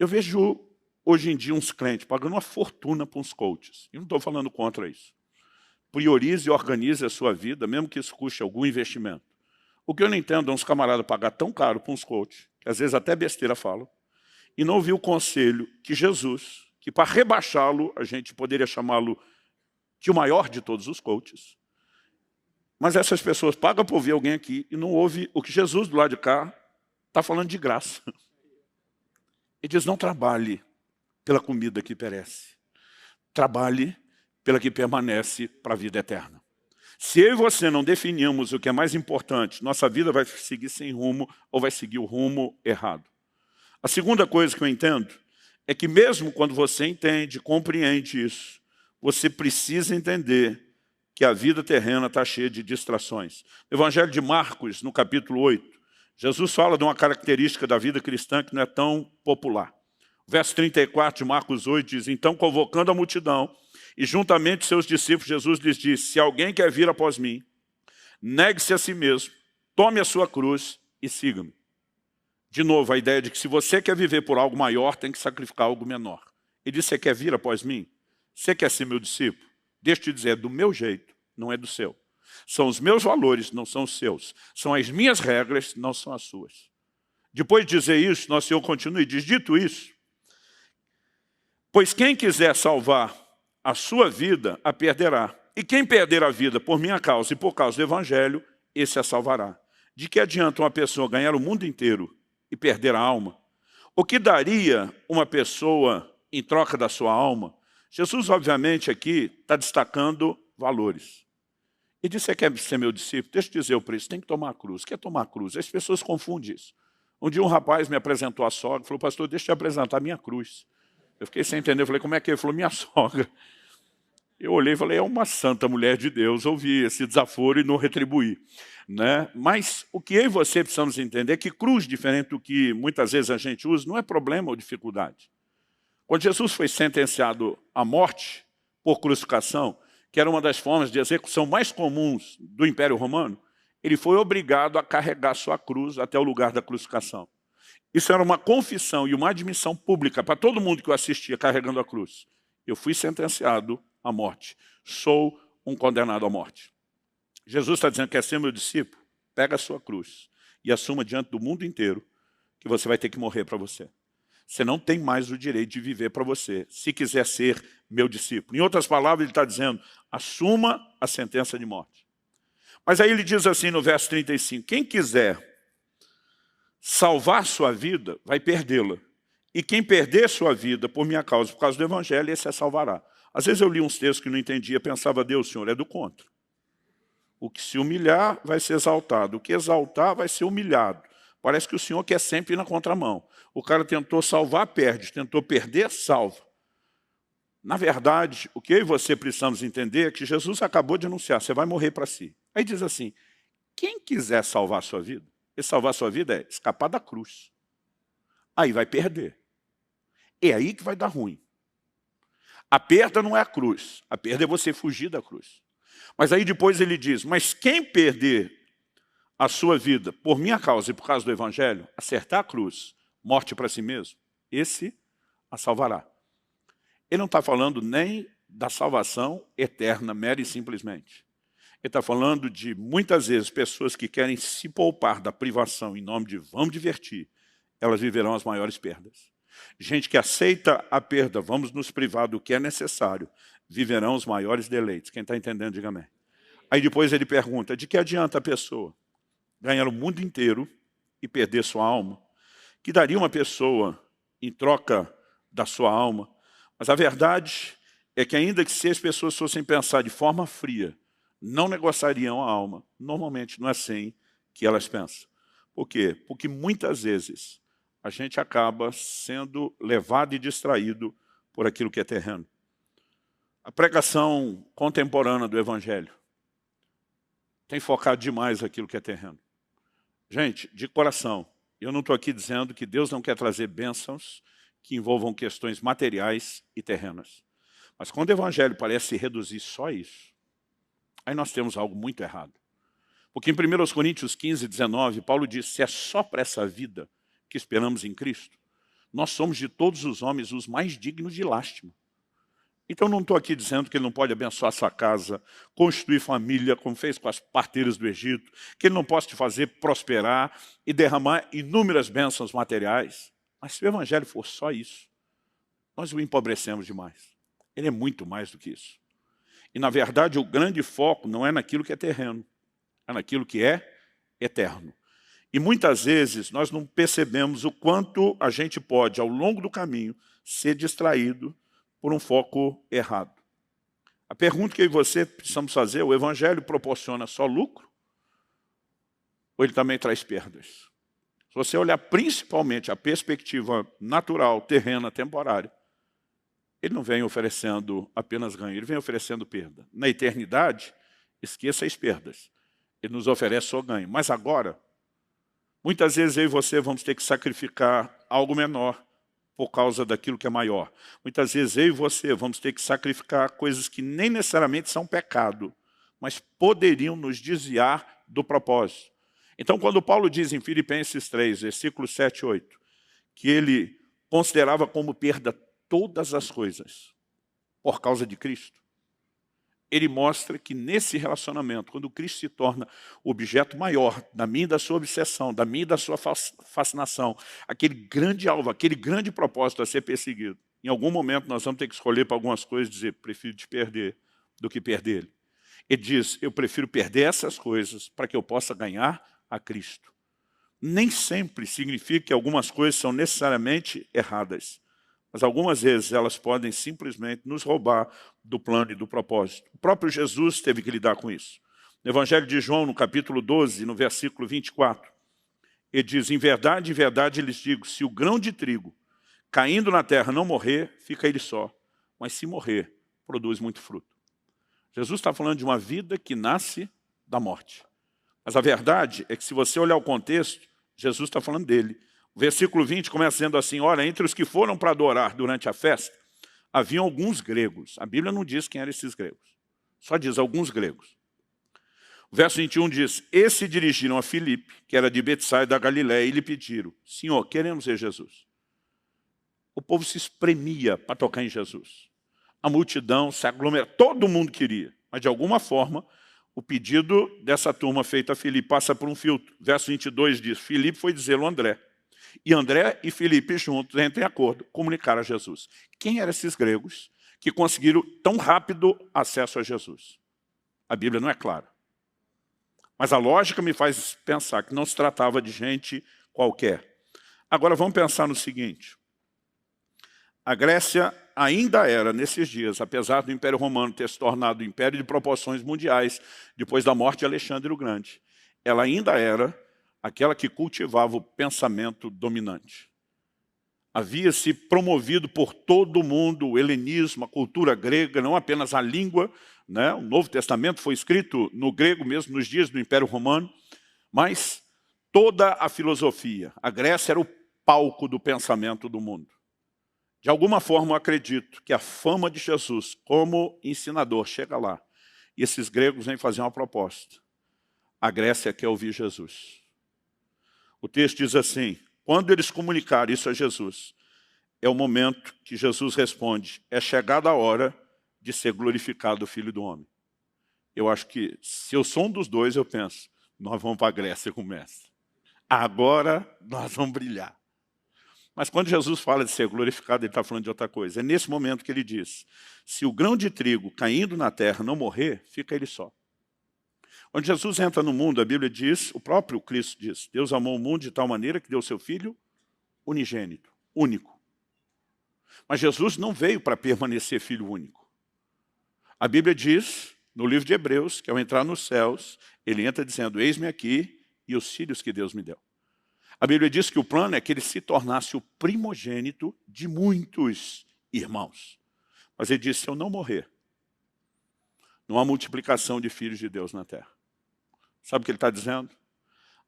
Eu vejo hoje em dia uns crentes pagando uma fortuna para uns coaches. Eu não estou falando contra isso. Priorize e organize a sua vida, mesmo que isso custe algum investimento. O que eu não entendo é uns camaradas pagar tão caro para uns coaches, que às vezes até besteira falam, e não ouvir o conselho que Jesus, que para rebaixá-lo, a gente poderia chamá-lo de o maior de todos os coaches. Mas essas pessoas pagam para ouvir alguém aqui e não ouvem o que Jesus do lado de cá está falando de graça. Ele diz, não trabalhe pela comida que perece. Trabalhe pela que permanece para a vida eterna. Se eu e você não definirmos o que é mais importante, nossa vida vai seguir sem rumo ou vai seguir o rumo errado. A segunda coisa que eu entendo é que mesmo quando você entende, compreende isso, você precisa entender que a vida terrena está cheia de distrações. No Evangelho de Marcos, no capítulo 8, Jesus fala de uma característica da vida cristã que não é tão popular. O verso 34 de Marcos 8 diz, então convocando a multidão, e juntamente seus discípulos, Jesus lhes disse, se alguém quer vir após mim, negue-se a si mesmo, tome a sua cruz e siga-me. De novo, a ideia de que se você quer viver por algo maior, tem que sacrificar algo menor. Ele disse, você quer vir após mim? Você quer ser meu discípulo? Deixa eu te dizer, é do meu jeito, não é do seu. São os meus valores, não são os seus. São as minhas regras, não são as suas. Depois de dizer isso, nosso Senhor continua e diz, dito isso, pois quem quiser salvar a sua vida, a perderá. E quem perder a vida por minha causa e por causa do Evangelho, esse a salvará. De que adianta uma pessoa ganhar o mundo inteiro e perder a alma? O que daria uma pessoa em troca da sua alma? Jesus, obviamente, aqui está destacando valores. E disse, você quer ser meu discípulo? Deixa eu dizer o preço, tem que tomar a cruz. Quer tomar a cruz? As pessoas confundem isso. Um dia um rapaz me apresentou a sogra, falou, pastor, deixa eu te apresentar a minha cruz. Eu fiquei sem entender, eu falei, como é que é? Ele falou, minha sogra. Eu olhei e falei, é uma santa mulher de Deus, ouvi esse desaforo e não retribuí. Né? Mas o que eu e você precisamos entender é que cruz, diferente do que muitas vezes a gente usa, não é problema ou dificuldade. Quando Jesus foi sentenciado à morte por crucificação, que era uma das formas de execução mais comuns do Império Romano, ele foi obrigado a carregar sua cruz até o lugar da crucificação. Isso era uma confissão e uma admissão pública para todo mundo que o assistia carregando a cruz. Eu fui sentenciado à morte. Sou um condenado à morte. Jesus está dizendo que quer ser meu discípulo? Pega a sua cruz e assuma diante do mundo inteiro que você vai ter que morrer para você. Você não tem mais o direito de viver para você, se quiser ser meu discípulo. Em outras palavras, ele está dizendo, assuma a sentença de morte. Mas aí ele diz assim no verso 35, quem quiser salvar sua vida, vai perdê-la. E quem perder sua vida por minha causa, por causa do Evangelho, esse a salvará. Às vezes eu li uns textos que não entendia, pensava, Deus, Senhor, é do contra. O que se humilhar vai ser exaltado, o que exaltar vai ser humilhado. Parece que o Senhor quer sempre ir na contramão. O cara tentou salvar, perde. Tentou perder, salva. Na verdade, o que eu e você precisamos entender é que Jesus acabou de anunciar, você vai morrer para si. Aí diz assim, quem quiser salvar a sua vida, e salvar a sua vida é escapar da cruz. Aí vai perder. É aí que vai dar ruim. A perda não é a cruz, a perda é você fugir da cruz. Mas aí depois ele diz, mas quem perder a sua vida por minha causa e por causa do Evangelho, acertar a cruz, morte para si mesmo, esse a salvará. Ele não está falando nem da salvação eterna, mera e simplesmente. Ele está falando de, muitas vezes, pessoas que querem se poupar da privação em nome de vamos divertir, elas viverão as maiores perdas. Gente que aceita a perda, vamos nos privar do que é necessário, viverão os maiores deleites. Quem está entendendo, diga amém. Aí depois ele pergunta, de que adianta a pessoa ganhar o mundo inteiro e perder sua alma? Que daria uma pessoa em troca da sua alma? Mas a verdade é que ainda que se as pessoas fossem pensar de forma fria, não negociariam a alma. Normalmente não é assim que elas pensam. Por quê? Porque muitas vezes a gente acaba sendo levado e distraído por aquilo que é terreno. A pregação contemporânea do Evangelho tem focado demais aquilo que é terreno. Gente, de coração, eu não estou aqui dizendo que Deus não quer trazer bênçãos que envolvam questões materiais e terrenas. Mas quando o Evangelho parece reduzir só a isso, aí nós temos algo muito errado. Porque em 1 Coríntios 15, 19, Paulo diz, se é só para essa vida que esperamos em Cristo, Nós somos de todos os homens os mais dignos de lástima. Então não estou aqui dizendo que ele não pode abençoar sua casa, constituir família, como fez com as parteiras do Egito, que ele não pode te fazer prosperar e derramar inúmeras bênçãos materiais. Mas se o evangelho for só isso, nós o empobrecemos demais. Ele é muito mais do que isso. E na verdade o grande foco não é naquilo que é terreno, é naquilo que é eterno. E muitas vezes nós não percebemos o quanto a gente pode, ao longo do caminho, ser distraído por um foco errado. A pergunta que eu e você precisamos fazer, o evangelho proporciona só lucro? Ou ele também traz perdas? Se você olhar principalmente a perspectiva natural, terrena, temporária, ele não vem oferecendo apenas ganho, ele vem oferecendo perda. Na eternidade, esqueça as perdas. Ele nos oferece só ganho. Mas agora, muitas vezes eu e você vamos ter que sacrificar algo menor por causa daquilo que é maior. Muitas vezes eu e você vamos ter que sacrificar coisas que nem necessariamente são pecado, mas poderiam nos desviar do propósito. Então, quando Paulo diz em Filipenses 3, versículos 7 e 8, que ele considerava como perda todas as coisas por causa de Cristo, ele mostra que nesse relacionamento, quando Cristo se torna o objeto maior da minha e da sua obsessão, da minha e da sua fascinação, aquele grande alvo, aquele grande propósito a ser perseguido, em algum momento nós vamos ter que escolher para algumas coisas e dizer, prefiro te perder do que perder ele. Ele diz, eu prefiro perder essas coisas para que eu possa ganhar a Cristo. Nem sempre significa que algumas coisas são necessariamente erradas, mas algumas vezes elas podem simplesmente nos roubar do plano e do propósito. O próprio Jesus teve que lidar com isso. No Evangelho de João, no capítulo 12, no versículo 24, ele diz, em verdade lhes digo, se o grão de trigo caindo na terra não morrer, fica ele só. Mas se morrer, produz muito fruto. Jesus está falando de uma vida que nasce da morte. Mas a verdade é que se você olhar o contexto, Jesus está falando dele. O versículo 20 começa dizendo assim, olha, entre os que foram para adorar durante a festa, haviam alguns gregos. A Bíblia não diz quem eram esses gregos. Só diz alguns gregos. O verso 21 diz, esses se dirigiram a Filipe, que era de Betsaida da Galiléia, e lhe pediram, Senhor, queremos ver Jesus. O povo se espremia para tocar em Jesus. A multidão se aglomerava, todo mundo queria. Mas de alguma forma, o pedido dessa turma feita a Filipe passa por um filtro. Verso 22 diz, Filipe foi dizê-lo a André. E André e Filipe juntos, entrem em acordo, comunicaram a Jesus. Quem eram esses gregos que conseguiram tão rápido acesso a Jesus? A Bíblia não é clara. Mas a lógica me faz pensar que não se tratava de gente qualquer. Agora vamos pensar no seguinte. A Grécia ainda era, nesses dias, apesar do Império Romano ter se tornado um império de proporções mundiais, depois da morte de Alexandre o Grande, ela ainda era aquela que cultivava o pensamento dominante. Havia se promovido por todo o mundo o helenismo, a cultura grega, não apenas a língua, né? O Novo Testamento foi escrito no grego mesmo nos dias do Império Romano, mas toda a filosofia. A Grécia era o palco do pensamento do mundo. De alguma forma eu acredito que a fama de Jesus como ensinador chega lá. E esses gregos vêm fazer uma proposta. A Grécia quer ouvir Jesus. O texto diz assim, quando eles comunicaram isso a Jesus, é o momento que Jesus responde, é chegada a hora de ser glorificado o Filho do Homem. Eu acho que, se eu sou um dos dois, eu penso, nós vamos para a Grécia com o mestre. Agora nós vamos brilhar. Mas quando Jesus fala de ser glorificado, ele está falando de outra coisa. É nesse momento que ele diz, se o grão de trigo caindo na terra não morrer, fica ele só. Quando Jesus entra no mundo, a Bíblia diz, o próprio Cristo diz, Deus amou o mundo de tal maneira que deu seu Filho unigênito, único. Mas Jesus não veio para permanecer filho único. A Bíblia diz, no livro de Hebreus, que ao entrar nos céus, ele entra dizendo, eis-me aqui e os filhos que Deus me deu. A Bíblia diz que o plano é que ele se tornasse o primogênito de muitos irmãos. Mas ele diz, se eu não morrer, não há multiplicação de filhos de Deus na terra. Sabe o que ele está dizendo?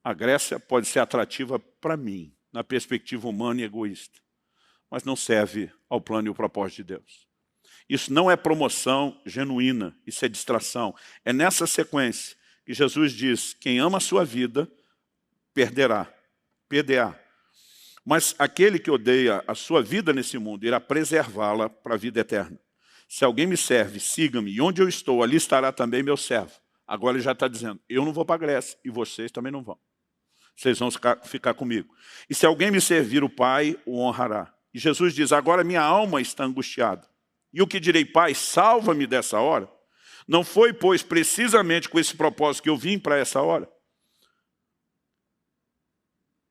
A Grécia pode ser atrativa para mim, na perspectiva humana e egoísta, mas não serve ao plano e ao propósito de Deus. Isso não é promoção genuína, isso é distração. É nessa sequência que Jesus diz, quem ama a sua vida, perderá. Mas aquele que odeia a sua vida nesse mundo irá preservá-la para a vida eterna. Se alguém me serve, siga-me, e onde eu estou, ali estará também meu servo. Agora ele já está dizendo, eu não vou para a Grécia, e vocês também não vão. Vocês vão ficar comigo. E se alguém me servir, o Pai o honrará. E Jesus diz, agora minha alma está angustiada. E o que direi, Pai, salva-me dessa hora? Não foi, pois, precisamente com esse propósito que eu vim para essa hora?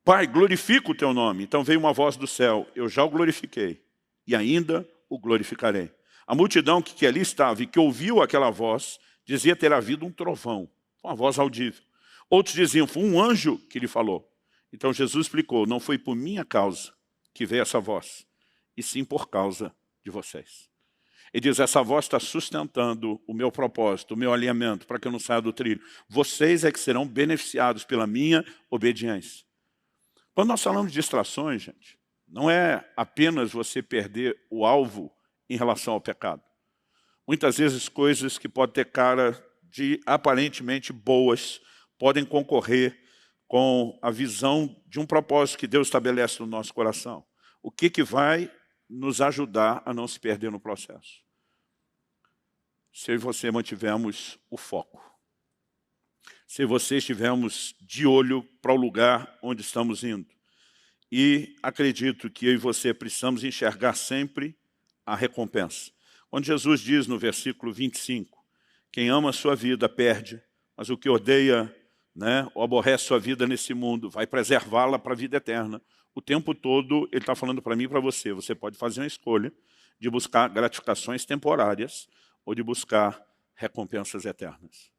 Pai, glorifica o teu nome. Então veio uma voz do céu, eu já o glorifiquei, e ainda o glorificarei. A multidão que ali estava e que ouviu aquela voz, dizia ter havido um trovão, uma voz audível. Outros diziam, foi um anjo que lhe falou. Então Jesus explicou, não foi por minha causa que veio essa voz, e sim por causa de vocês. Ele diz, essa voz está sustentando o meu propósito, o meu alinhamento, para que eu não saia do trilho. Vocês é que serão beneficiados pela minha obediência. Quando nós falamos de distrações, gente, não é apenas você perder o alvo em relação ao pecado. Muitas vezes coisas que podem ter cara de aparentemente boas podem concorrer com a visão de um propósito que Deus estabelece no nosso coração. O que vai nos ajudar a não se perder no processo? Se eu e você mantivermos o foco. Se você estivermos de olho para o lugar onde estamos indo. E acredito que eu e você precisamos enxergar sempre a recompensa. Quando Jesus diz no versículo 25, quem ama a sua vida perde, mas o que odeia, ou aborrece sua vida nesse mundo, vai preservá-la para a vida eterna. O tempo todo ele está falando para mim e para você. Você pode fazer uma escolha de buscar gratificações temporárias ou de buscar recompensas eternas.